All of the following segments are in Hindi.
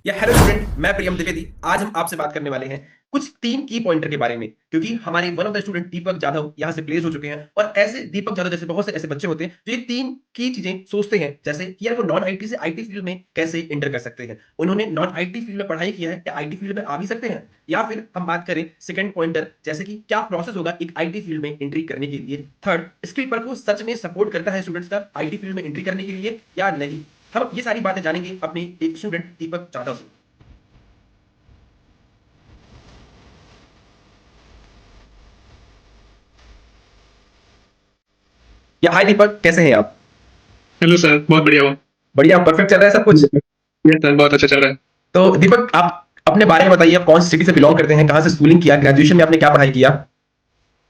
या हेलो स्टूडेंट, मैं प्रियम द्विवेदी। आज हम आपसे बात करने वाले हैं कुछ 3 की पॉइंटर के बारे में, क्योंकि हमारे वन ऑफ द स्टूडेंट दीपक जाधव यहाँ से प्लेस हो चुके हैं और ऐसे दीपक जाधव जैसे बहुत से ऐसे बच्चे होते हैं जो ये 3 की चीजें सोचते हैं, जैसे कि यार वो नॉन आईटी से आईटी फील्ड में कैसे एंटर कर सकते हैं। उन्होंने नॉन आईटी फील्ड में पढ़ाई किया है, क्या आईटी फील्ड में आ भी सकते हैं? या फिर हम बात करें सेकंड पॉइंटर, जैसे कि क्या प्रोसेस होगा एक आईटी फील्ड में एंट्री करने के लिए। थर्ड, स्किल पर को सच में सपोर्ट करता है स्टूडेंट्स का आईटी फील्ड में एंट्री करने के लिए या नहीं। हम ये सारी बातें जानेंगे अपने एक स्टूडेंट दीपक जाधव से। या हाय दीपक, कैसे हैं आप? हेलो सर, बहुत बढ़िया हो। बढ़िया, परफेक्ट चल रहा है सब कुछ। ये सर बहुत अच्छा चल रहा है। तो दीपक, आप अपने बारे में बताइए, आप कौन सी सिटी से बिलोंग करते हैं, कहाँ से स्कूलिंग किया, ग्रेजुएशन में आपने क्या पढ़ाई किया?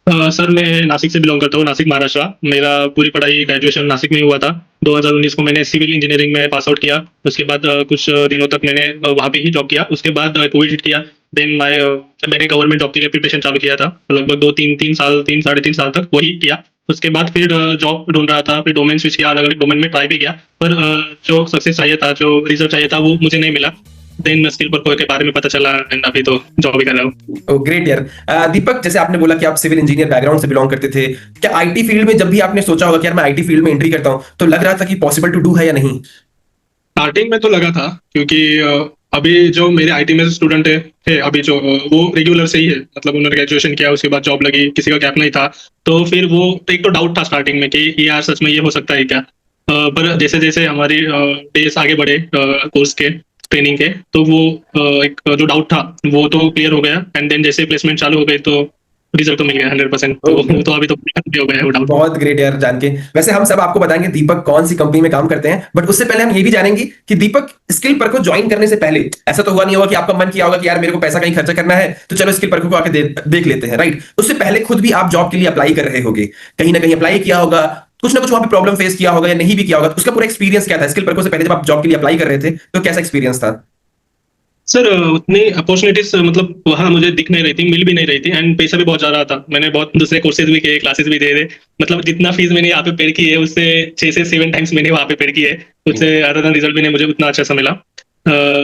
सर मैं नासिक से बिलोंग करता हूँ, नासिक महाराष्ट्र। मेरा पूरी पढ़ाई ग्रेजुएशन नासिक में ही हुआ था। 2019 को मैंने सिविल इंजीनियरिंग में पास आउट किया। उसके बाद कुछ दिनों तक मैंने वहाँ पे ही जॉब किया। उसके बाद कोविड हिट किया। देन मैंने गवर्नमेंट जॉब के लिए प्रिपरेशन चालू किया था। लगभग 2 3 3 साल 3 साढ़े 3 साल तक वही किया। उसके बाद फिर जॉब ढूंढ रहा था, फिर डोमेन स्विच किया, अलग अलग डोमेन में ट्राई भी किया। पर जो सक्सेस चाहिए था, जो रिजल्ट चाहिए था, वो मुझे नहीं मिला। देन स्किल पर के बारे में पता चला एंड अभी तो जॉब ही कर रहा हूँ। ओ ग्रेट यार। दीपक, जैसे आपने बोला कि आप सिविल इंजीनियर बैकग्राउंड से बिलोंग करते थे, क्या आईटी फील्ड में जब भी आपने सोचा होगा कि यार मैं आईटी फील्ड में एंट्री करता हूँ, तो लग रहा था कि पॉसिबल टू डू है या नहीं? स्टार्टिंग में तो लगा था, क्योंकि अभी जो मेरे आईटी में स्टूडेंट थे अभी जो वो रेगुलर से ही है। मतलब उन्होंने ग्रेजुएशन किया, उसके बाद जॉब लगी, किसी का गैप नहीं था। तो फिर वो एक तो डाउट था स्टार्टिंग में कि ये यार सच में ये हो सकता है क्या। पर जैसे जैसे हमारी डेज आगे बढ़े कोर्स के ट्रेनिंग के, तो वो एक जो डाउट था वो तो क्लियर हो गया। एंड देन जैसे प्लेसमेंट चालू हो गई तो रिजल्ट तो मिल गया 100%। तो ओके, वो तो अभी तो clear हो गया है वो डाउट। बहुत ग्रेट यार जान के। वैसे हम सब आपको बताएंगे दीपक कौन सी कंपनी में काम करते हैं, बट उससे पहले हम ये भी जानेंगे कि दीपक स्किल पर को ज्वाइन करने से पहले ऐसा तो हुआ नहीं होगा कि आपका मन किया होगा कि यार मेरे को पैसा कहीं खर्चा करना है तो चलो स्किल पर को आके देख लेते हैं, राइट? उससे पहले खुद भी आप जॉब के लिए अप्लाई कर रहे होगे, कहीं ना कहीं अप्लाई किया होगा, कुछ ना कुछ वहां पे प्रॉब्लम फेस किया होगा या नहीं भी किया होगा, तो उसका पूरा एक्सपीरियंस क्या था स्किल पर को से पहले जब आप जॉब के लिए अप्लाई कर रहे थे, तो कैसा एक्सपीरियंस था? सर उतनी अपॉर्चुनिटीज मतलब वहाँ मुझे दिख नहीं रही थी, मिल भी नहीं रही थी। एंड पैसा भी बहुत जा रहा था। मैंने बहुत दूसरे कोर्सेज भी किए, क्लासेस भी दे दे। मतलब जितना फीस मैंने यहाँ पे पेड की है उससे 6 से 7 टाइम्स मैंने वहाँ पे पेड की है। उससे ज्यादा रिजल्ट भी नहीं मुझे उतना अच्छा सा मिला।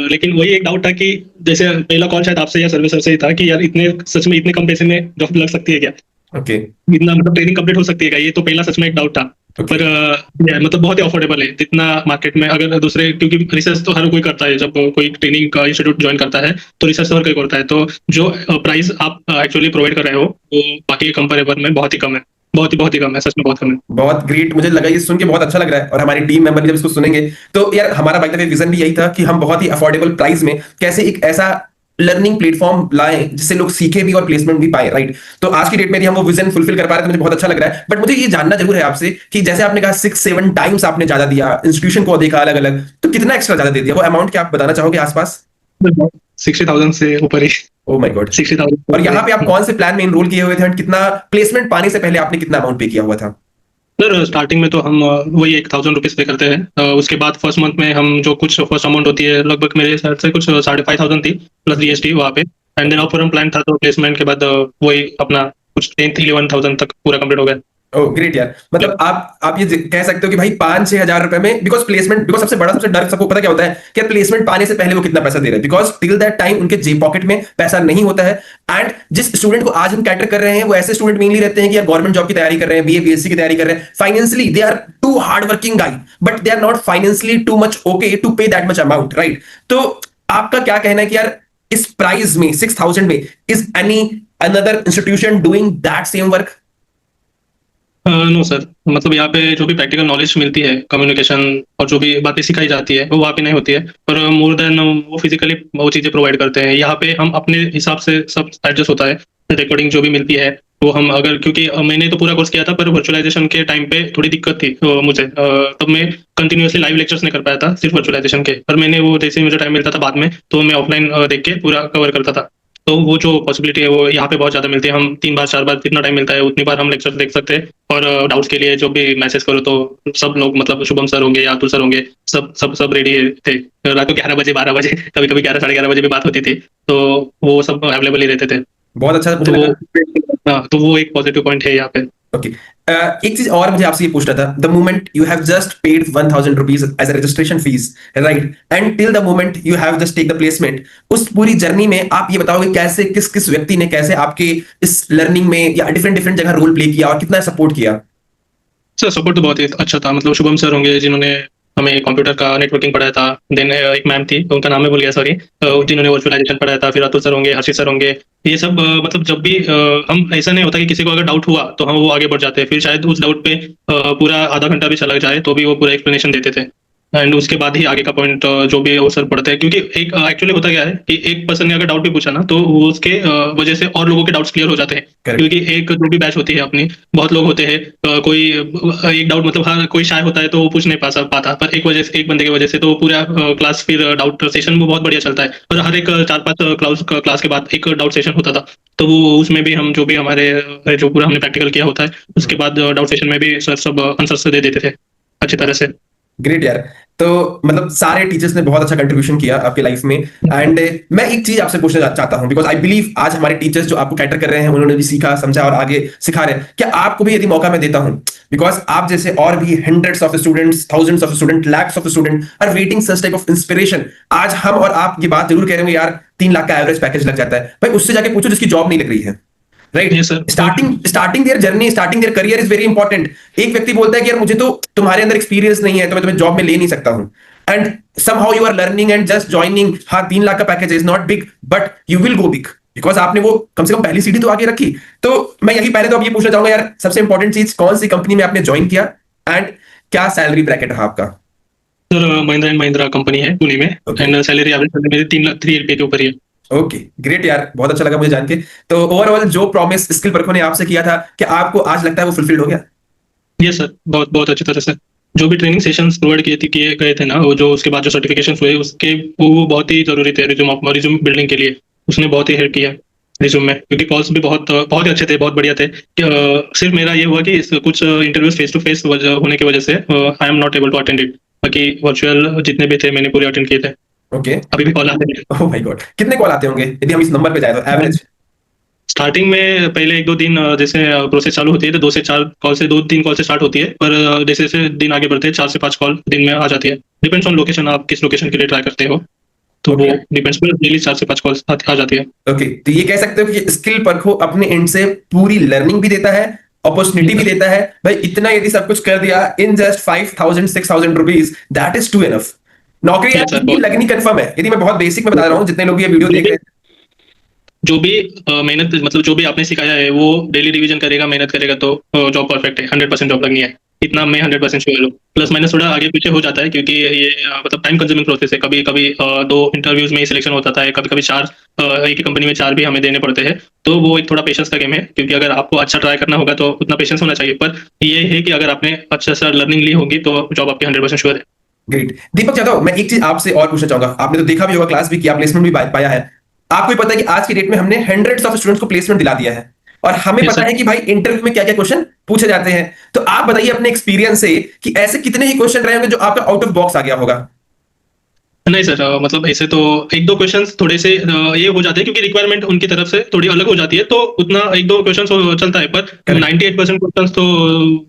लेकिन वही एक डाउट था कि जैसे पहला कॉल शायद आपसे या सर्वे सर से ही था कि यार इतने सच में इतने कम पैसे में जॉब लग सकती है क्या, ओके। इतना मतलब ट्रेनिंग कंप्लीट हो सकती है क्या। ये तो पहला सच में एक डाउट था। ओके। पर मतलब बहुत ही अफोर्डेबल है जितना मार्केट में अगर दूसरे, क्योंकि रिसर्च तो हर कोई करता है। जब कोई ट्रेनिंग का इंस्टीट्यूट ज्वाइन करता है तो रिसर्च तो हर कोई करता है। तो जो प्राइस आप एक्चुअली प्रोवाइड कर रहे हो वो बाकी कंपेरेबल में बहुत ही कम है। बहुत ही कम है, सच में बहुत कम है। बहुत ग्रेट, मुझे लगा ये सुन के बहुत अच्छा लग रहा है, और हमारी टीम मेंबर जब इसको सुनेंगे तो यार हमारा बाय द वे विजन भी यही था कि हम बहुत ही अफोर्डेबल प्राइस में कैसे एक ऐसा लर्निंग प्लेटफॉर्म लाएं जिससे लोग सीखे भी और प्लेसमेंट भी पाए, राइट? तो आज की डेट में यदि हम वो विजन फुलफिल कर पा रहे हैं तो मुझे बहुत अच्छा लग रहा है। बट मुझे ये जानना जरूर है आपसे कि जैसे आपने कहा 6 7 टाइम्स आपने ज्यादा दिया, इंस्टीट्यूशन को देखा अलग अलग, तो कितना एक्स्ट्रा ज्यादा दे दिया, वो अमाउंट क्या आप बताना चाहोगे आसपास? 60,000 से ऊपर ही। Oh my God. 60,000 से और ऊपर यहाँ पे आप ही। कौन से प्लान में इनरोल किए हुए थे और कितना प्लेसमेंट पाने से पहले आपने कितना अमाउंट पे किया हुआ था? सर स्टार्टिंग में तो हम वही 1,000 रुपीज पे करते हैं। उसके बाद फर्स्ट मंथ में हम जो कुछ फर्स्ट अमाउंट होती है, लगभग मेरे हिसाब से कुछ 5,500 थी प्लस जीएसटी वहाँ पे। एंड देन ऑफर हम प्लान था, तो प्लेसमेंट के बाद वही अपना कुछ 10 11,000 तक पूरा कंप्लीट हो गया। ओ ग्रेट यार, मतलब आप ये कह सकते हो कि भाई 5 6 हजार रुपए में, बिकॉज प्लेसमेंट, बिकॉज सबसे बड़ा सबसे डर सबको पता क्या होता है कि प्लेसमेंट पाने से पहले वो कितना पैसा दे रहे हैं, बिकॉज टिल दैट टाइम उनके जेब पॉकेट में पैसा नहीं होता है। एंड जिस स्टूडेंट को आज हम कैटर कर रहे हैं वो ऐसे स्टूडेंट मेनली रहते हैं कि यार गवर्नमेंट जॉब की तैयारी कर रहे हैं, बीए बीएससी की तैयारी कर रहे हैं, financially they are too hard working guy, but they are not financially too much okay to pay that much amount, right? तो आपका क्या कहना है कि यार इस प्राइस में 6,000 में is any another institution doing that same work? No sir, मतलब यहाँ पे जो भी प्रैक्टिकल नॉलेज मिलती है, कम्युनिकेशन और जो भी बातें सिखाई जाती है वो वहाँ पे नहीं होती है। पर मोर देन वो फिजिकली वो चीज़ें प्रोवाइड करते हैं। यहाँ पे हम अपने हिसाब से सब एडजस्ट होता है। रिकॉर्डिंग जो भी मिलती है वो हम अगर, क्योंकि मैंने तो पूरा कोर्स किया था पर वर्चुअलाइजेशन के टाइम पे थोड़ी दिक्कत थी मुझे। तब मैं कंटिन्यूअसली लाइव लेक्चर्स नहीं कर पाया था सिर्फ वर्चुअलाइजेशन के। पर मैंने वो जैसे ही मुझे टाइम मिलता था बाद में, तो मैं ऑफलाइन देख के पूरा कवर करता था। तो वो जो पॉसिबिलिटी है वो यहाँ पे बहुत ज़्यादा मिलती है। हम 3 बार 4 बार जितना टाइम मिलता है उतनी बार हम लेक्चर देख सकते हैं। और डाउट्स के लिए जो भी मैसेज करो तो सब लोग, मतलब शुभम सर होंगे या अतुल सर होंगे, सब रेडी थे। रात को 11 बजे 12 बजे, कभी कभी 11 साढ़े 11 बजे भी बात होती थी। तो वो सब अवेलेबल ही रहते थे। बहुत अच्छा, मुझे तो वो लगा। हाँ, तो वो एक पॉजिटिव पॉइंट है यहाँ पे। ओके। एक चीज और मुझे आपसे ये पूछना था, the moment you have just paid 1000 rupees as a registration fees, right, and till the moment you have just take the placement, उस पूरी जर्नी में आप ये बताओगे कैसे किस किस व्यक्ति ने कैसे आपके इस लर्निंग में या डिफरेंट डिफरेंट जगह रोल प्ले किया और कितना सपोर्ट किया? सर सपोर्ट तो बहुत ही अच्छा था। मतलब शुभम सर होंगे जिन्होंने हमें कंप्यूटर का नेटवर्किंग पढ़ाया था। देन एक मैम थी, उनका नाम मैं भूल गया, सॉरी, जिन्होंने वर्चुअलाइजेशन पढ़ाया था। फिर अतुल सर होंगे, हर्षित सर होंगे। ये सब मतलब जब भी हम, ऐसा नहीं होता कि किसी को अगर डाउट हुआ तो हम वो आगे बढ़ जाते हैं। फिर शायद उस डाउट पे पूरा आधा घंटा भी चला जाए तो भी वो पूरा एक्सप्लेनेशन देते थे। एंड उसके बाद ही आगे का पॉइंट जो भी वो सर पढ़ते हैं। क्योंकि एक एक्चुअली होता क्या है कि एक पर्सन ने अगर डाउट भी पूछा ना तो वो उसके वजह से और लोगों के डाउट्स क्लियर हो जाते हैं। करेक्ट। क्योंकि एक जो भी बैच होती है अपनी, बहुत लोग होते हैं, कोई एक डाउट, मतलब हर कोई शाय होता है तो वो पूछ नहीं पाता, पर एक वजह से, एक बंदे की वजह से तो पूरा क्लास, फिर डाउट सेशन वो बहुत बढ़िया चलता है। और हर एक 4-5 क्लास के बाद एक डाउट सेशन होता था। तो वो उसमें भी हम जो भी हमारे जो पूरा हमने प्रैक्टिकल किया होता है उसके बाद डाउट सेशन में भी सर सब आंसर दे देते थे अच्छी तरह से। ग्रेट यार। तो मतलब सारे टीचर्स ने बहुत अच्छा कंट्रीब्यूशन किया आपके लाइफ में। एंड मैं एक चीज आपसे पूछना चाहता हूं, बिकॉज आई बिलीव आज हमारे टीचर्स जो आपको कैटर कर रहे हैं उन्होंने भी सीखा समझा और आगे सिखा रहे हैं, क्या आपको भी यदि मौका मैं देता हूं, बिकॉज आप जैसे और भी hundreds of students, thousands of student, lakhs of student are waiting such type of inspiration. आज हम और आप ये बात जरूर कह रहे होंगे यार 3 लाख का एवरेज पैकेज लग जाता है, भाई उससे जाके पूछो जिसकी जॉब नहीं लग रही है, ये right. Sir starting their journey, starting their career is very important. एक व्यक्ति बोलता है कि यार मुझे तो तुम्हारे अंदर एक्सपीरियंस नहीं है तो मैं तुम्हें जॉब में ले नहीं सकता हूं, and somehow you are learning and just joining. हाँ, 3 लाख का package is not big but you will go big, because आपने वो कम से कम पहली सीढ़ी तो आगे रखी। तो मैं यही पहले तो अब ये पूछना चाहूंगा यार, सबसे इंपॉर्टेंट चीज, कौन सी कंपनी में आपने ज्वाइन किया एंड क्या सैलरी ब्रैकेट रहा आपका? Sir Mahindra and Mahindra company है पुणे में। Okay. एंड सैलरी एवरेज मेरी 3 LPA के ऊपर ही है। ओके, ग्रेट यार, बहुत अच्छा लगा मुझे जान के। तो ओवरऑल जो प्रॉमिस स्किल परखों ने आपसे किया था, क्या आपको आज लगता है वो फुलफिल्ड हो गया? ये सर बहुत बहुत अच्छी तरह से जो भी ट्रेनिंग सेशंस प्रोवाइड किए गए थे ना, वो जो उसके बाद जो सर्टिफिकेशन हुए उसके, वो बहुत ही जरूरी थे रिज्यूम बिल्डिंग के लिए। उसने बहुत ही हेल्प किया रिज्यूम में, क्योंकि कॉल्स भी बहुत बहुत ही अच्छे थे, बहुत बढ़िया थे। सिर्फ मेरा ये हुआ कि कुछ इंटरव्यूज फेस टू फेस होने की वजह से I am not able to attend it. बाकी वर्चुअल जितने भी थे मैंने पूरे अटेंड किए थे। ओके। अभी भी कॉल आते हैं। ओह माय गॉड, कितने कॉल आते होंगे यदि हम इस नंबर पे जाए तो एवरेज? स्टार्टिंग में पहले 1-2 दिन जैसे प्रोसेस चालू होती है तो 2 से 4 कॉल से 2-3 कॉल से स्टार्ट होती है। पर जैसे जैसे दिन आगे बढ़ते हैं 4 से 5 कॉल दिन में आ जाती है। डिपेंड्स ऑन लोकेशन, आप किस लोकेशन के लिए ट्राई करते हो, तो वो ओके। डिपेंड्स, पर डेली 4 से 5 कॉल आ जाती है। ओके, तो ये कह सकते हो कि स्किल परखो अपने एंड से पूरी लर्निंग भी देता है, अपॉर्चुनिटी भी देता है। भाई इतना यदि सब कुछ कर दिया in just 5000-6000 rupees, that is too enough. नौकरी ये यार सर इनकी बहुत, लगनी कंफर्म है, यदि मैं बहुत बेसिक में बता रहा हूँ जितने लोग ये वीडियो देख रहे हैं। जो भी मेहनत, मतलब जो भी आपने सिखाया है वो डेली रिवीजन करेगा, मेहनत करेगा तो जॉब परफेक्ट है, 100% जॉब लगनी है। इतना मैं 100% श्योर हूँ। प्लस माइनस थोड़ा आगे पीछे हो जाता है क्योंकि ये मतलब टाइम कंज्यूमिंग प्रोसेस है। कभी कभी 2 इंटरव्यूज में ही सिलेक्शन होता था, कभी कभी 4, एक ही कंपनी में 4 भी हमें देने पड़ते हैं। तो वो एक थोड़ा पेशेंस का गेम है, क्योंकि अगर आपको अच्छा ट्राई करना होगा तो उतना पेशेंस होना चाहिए। पर ये है कि अगर आपने अच्छा सा लर्निंग ली होगी तो जॉब आपकी 100% श्योर है। ग्रेट। दीपक यादव, मैं एक चीज आपसे और पूछना चाहूंगा, आपने तो देखा भी होगा, क्लास भी किया, प्लेसमेंट भी पाया है। आपको ही पता है कि आज की डेट में हमने हंड्रेड्स ऑफ स्टूडेंट्स को प्लेसमेंट दिला दिया है, और हमें यस पता सर। है कि भाई इंटरव्यू में क्या क्या क्वेश्चन पूछे जाते हैं। तो आप बताइए अपने एक्सपीरियंस से कि ऐसे कितने ही क्वेश्चन रहे होंगे जो आपका आउट ऑफ बॉक्स आ गया होगा? नहीं सर, मतलब ऐसे तो 1-2 क्वेश्चंस थोड़े से ये हो जाते हैं क्योंकि रिक्वायरमेंट उनकी तरफ से थोड़ी अलग हो जाती है, तो उतना 1-2 क्वेश्चंस चलता है। पर Correct. 98% क्वेश्चंस तो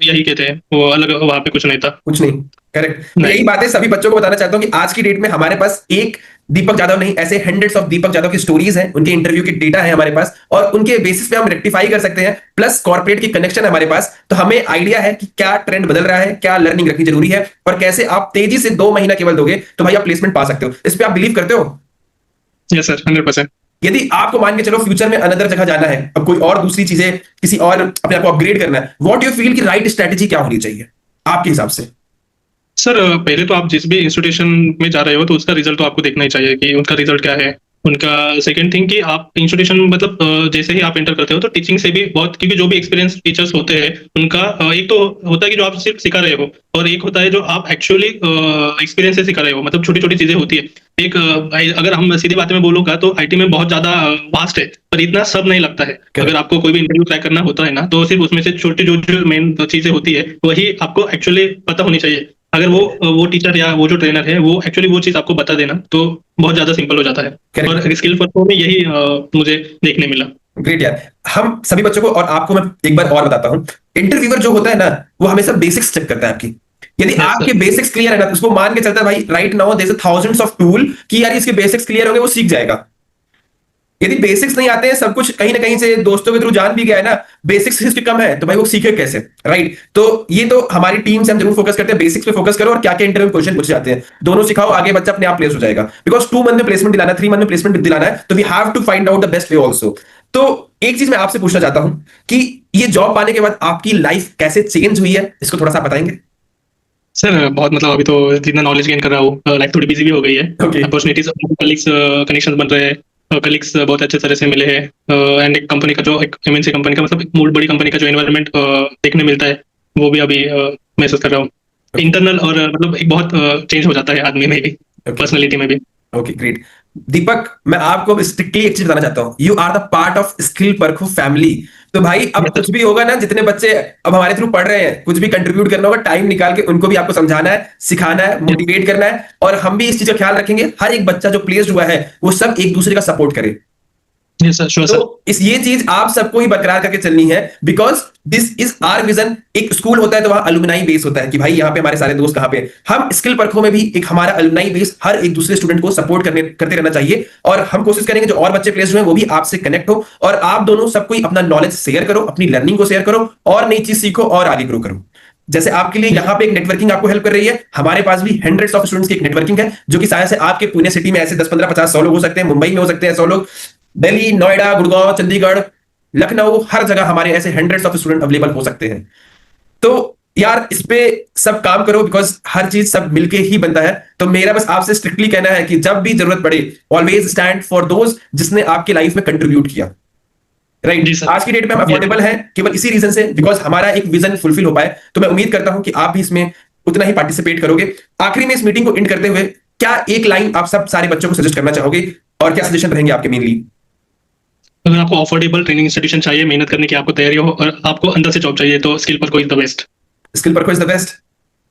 यही कहते हैं, वो अलग वहां पे कुछ नहीं था। कुछ नहीं। करेक्ट। नहीं। यही बात है, सभी बच्चों को बताना चाहता हूं कि आज की डेट में हमारे पास एक दीपक यादव नहीं, ऐसे हंड्रेड्स ऑफ दीपक यादव की स्टोरीज हैं, उनके इंटरव्यू के डेटा है हमारे पास, और उनके बेसिस पे हम रेक्टिफाई कर सकते हैं। प्लस कॉर्पोरेट की कनेक्शन है हमारे पास, तो हमें आइडिया है कि क्या ट्रेंड बदल रहा है, क्या लर्निंग रखनी जरूरी है, और कैसे आप तेजी से 2 महीना केवल दोगे तो भाई आप प्लेसमेंट पा सकते हो। इस पे आप बिलीव करते हो? Yes sir, 100%। यदि आपको मान के चलो फ्यूचर में अनदर जगह जाना है, अब कोई और दूसरी चीजें, किसी और अपने आप को अपग्रेड करना है, व्हाट यू फील कि राइट स्ट्रेटेजी क्या होनी चाहिए आपके हिसाब से? सर पहले तो आप जिस भी इंस्टीट्यूशन में जा रहे हो तो उसका रिजल्ट तो आपको देखना ही चाहिए कि उनका रिजल्ट क्या है। उनका सेकंड थिंग कि आप इंस्टीट्यूशन, मतलब जैसे ही आप एंटर करते हो तो टीचिंग से भी बहुत, क्योंकि जो भी एक्सपीरियंस टीचर्स होते हैं उनका एक तो होता है कि जो आप सिर्फ सिखा रहे हो, और एक होता है जो आप एक्चुअली एक्सपीरियंस से सिखा रहे हो। मतलब छोटी छोटी चीजें होती है। एक अगर हम सीधी बात में बोलूंगा तो आईटी में बहुत ज्यादा वास्ट है, पर इतना सब नहीं लगता है। अगर आपको कोई भी इंटरव्यू ट्राई करना होता है ना, तो सिर्फ उसमें से छोटी जो जो मेन चीजें होती है वही आपको एक्चुअली पता होनी चाहिए। अगर वो टीचर या वो जो ट्रेनर है वो एक्चुअली वो चीज आपको बता देना तो बहुत ज्यादा सिंपल हो जाता है। Correct. और स्किल परफॉर्म में यही मुझे देखने मिला। ग्रेट यार। हम सभी बच्चों को और आपको मैं एक बार और बताता हूं, इंटरव्यूअर जो होता है ना, वो हमेशा बेसिक्स चेक करता है आपकी। यदि यस आपके सर। बेसिक्स क्लियर है ना, तो उसको मान के चलता है भाई right now there is thousands of tool कि यार इसके बेसिक्स क्लियर होंगे, वो सीख जाएगा। यदि बेसिक्स नहीं आते हैं, सब कुछ कहीं ना कहीं से दोस्तों के थ्रू जान भी गया है ना, बेसिक्स इसके कम है, तो भाई वो सीखे कैसे? राइट। तो ये तो हमारी टीम से हम जरूर फोकस करते हैं, बेसिक्स पे फोकस करो और क्या क्या इंटरव्यू क्वेश्चन पूछे जाते हैं दोनों सिखाओ, आगे बच्चा अपने आप प्लेस हो जाएगा। बिकॉज 2 मंथ में प्लेसमेंट दिलाना है, 3 मंथ में प्लेसमेंट दिलाना है, तो we have to find out the best way also. तो एक चीज मैं आपसे पूछना चाहता हूं कि ये जॉब पाने के बाद आपकी लाइफ कैसे चेंज हुई है, इसको थोड़ा सा बताएंगे? सर बहुत मतलब अभी तो जितना नॉलेज गेन कर रहा हूँ, लाइफ थोड़ी बिजी भी हो गई है। ओके। अपॉर्चुनिटीज, कलीग्स, कनेक्शन बन रहे हैं, कलीग्स बहुत अच्छे तरह से मिले हैं, एंड एक कंपनी का जो एक एमएनसी कंपनी का मतलब एक बहुत बड़ी कंपनी का जो एनवायरनमेंट देखने मिलता है, वो भी अभी महसूस कर रहा हूँ। ओके। इंटरनल और मतलब एक बहुत चेंज हो जाता है आदमी में भी, ओके। पर्सनैलिटी में भी। Okay great. दीपक, मैं आपको स्ट्रिक्टली एक चीज बताना चाहता हूं, you are the part of skill Parkho family. तो भाई अब यस कुछ भी होगा ना, जितने बच्चे अब हमारे थ्रू पढ़ रहे हैं, कुछ भी कंट्रीब्यूट करना होगा, टाइम निकाल के उनको भी आपको समझाना है, सिखाना है, सर। मोटिवेट करना है। और हम भी इस चीज का ख्याल रखेंगे, हर एक बच्चा जो प्लेस्ड हुआ है वो सब एक दूसरे का सपोर्ट करे। यस सर, श्योर तो सर। इस ये चीज आप सबको ही बरकरार करके चलनी है, because this is are vision. एक स्कूल होता है तो वहां अलुमनाई बेस होता है कि भाई यहाँ पे हमारे सारे दोस्त कहाँ पे हैं। हम स्किल परखों में भी एक हमारा अलुमनाई बेस, हर एक दूसरे स्टूडेंट को सपोर्ट करते रहना चाहिए। और हम कोशिश करेंगे जो और बच्चे प्लेस हुए हैं वो भी आपसे कनेक्ट हो, और आप दोनों सबको ही अपना नॉलेज शेयर करो, अपनी लर्निंग को शेयर करो, और नई चीज सीखो और आगे ग्रो करो। जैसे आपके लिए यहाँ पे एक नेटवर्किंग आपको हेल्प कर रही है, हमारे पास भी हंड्रेड्स ऑफ स्टूडेंट्स की एक नेटवर्किंग है, जो कि शायद से आपके पुणे सिटी में ऐसे 10 15 50 100 लोग हो सकते हैं, मुंबई में हो सकते हैं 100 लोग, दिल्ली, नोएडा, गुड़गांव, चंडीगढ़, लखनऊ, हर जगह हमारे ऐसे हंड्रेड्स ऑफ स्टूडेंट अवेलेबल हो सकते हैं। तो यार इस पे सब काम करो, बिकॉज हर चीज सब मिलके ही बनता है। तो मेरा बस आपसे स्ट्रिक्टली कहना है कि जब भी जरूरत पड़े, ऑलवेज स्टैंड फॉर दोज जिसने आपकी लाइफ में कंट्रीब्यूट किया। राइट। जी सर। आज की डेट में हम अफोर्डेबल हैं केवल इसी रीजन से, बिकॉज हमारा एक विजन फुलफिल हो पाए। तो मैं उम्मीद करता हूं कि आप भी इसमें उतना ही पार्टिसिपेट करोगे। आखिरी में इस मीटिंग को एंड करते हुए क्या एक लाइन आप सब सारे बच्चों को सजेस्ट करना चाहोगे, और क्या सजेशन रहेंगे आपके मेनली? अगर आपको अफोर्डेबल ट्रेनिंग इंस्टीट्यूशन चाहिए, मेहनत करने की आपको तैयारी हो और आपको अंदर से जॉब चाहिए, तो स्किल पर कोई the best. Skill Parkho is the best.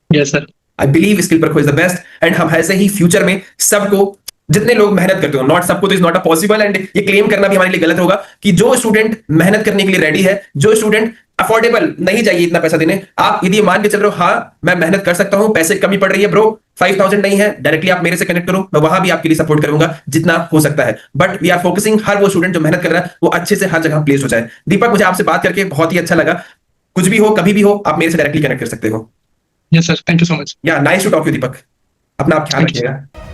Yes sir. I believe skill Parkho is the best, and हम ऐसे ही फ्यूचर में सबको, जितने लोग मेहनत करते हो, नॉट सबको तो is not a possible, and ये क्लेम करना भी हमारे लिए गलत होगा कि जो स्टूडेंट मेहनत करने के लिए रेडी है, जो स्टूडेंट अफोर्डेबल नहीं चाहिए इतना पैसा देने, आप यदि मान के चल रहे हो हाँ मैं मेहनत कर सकता हूं, पैसे की कमी पड़ रही है ब्रो, 5000 नहीं है, डायरेक्टली आप मेरे से कनेक्ट करो, मैं वहां भी आपके लिए सपोर्ट करूंगा जितना हो सकता है। बट वी आर फोकसिंग हर वो स्टूडेंट जो मेहनत कर रहा है वो अच्छे से हर जगह प्लेस हो जाए। दीपक, मुझे आपसे बात करके बहुत ही अच्छा लगा। कुछ भी हो, कभी भी हो, आप मेरे से डायरेक्टली कनेक्ट कर सकते हो। Yes sir, thank you so much. या नाइस टू टॉक यू दीपक। अपना आप ख्याल थैंक यू। रखिएगा।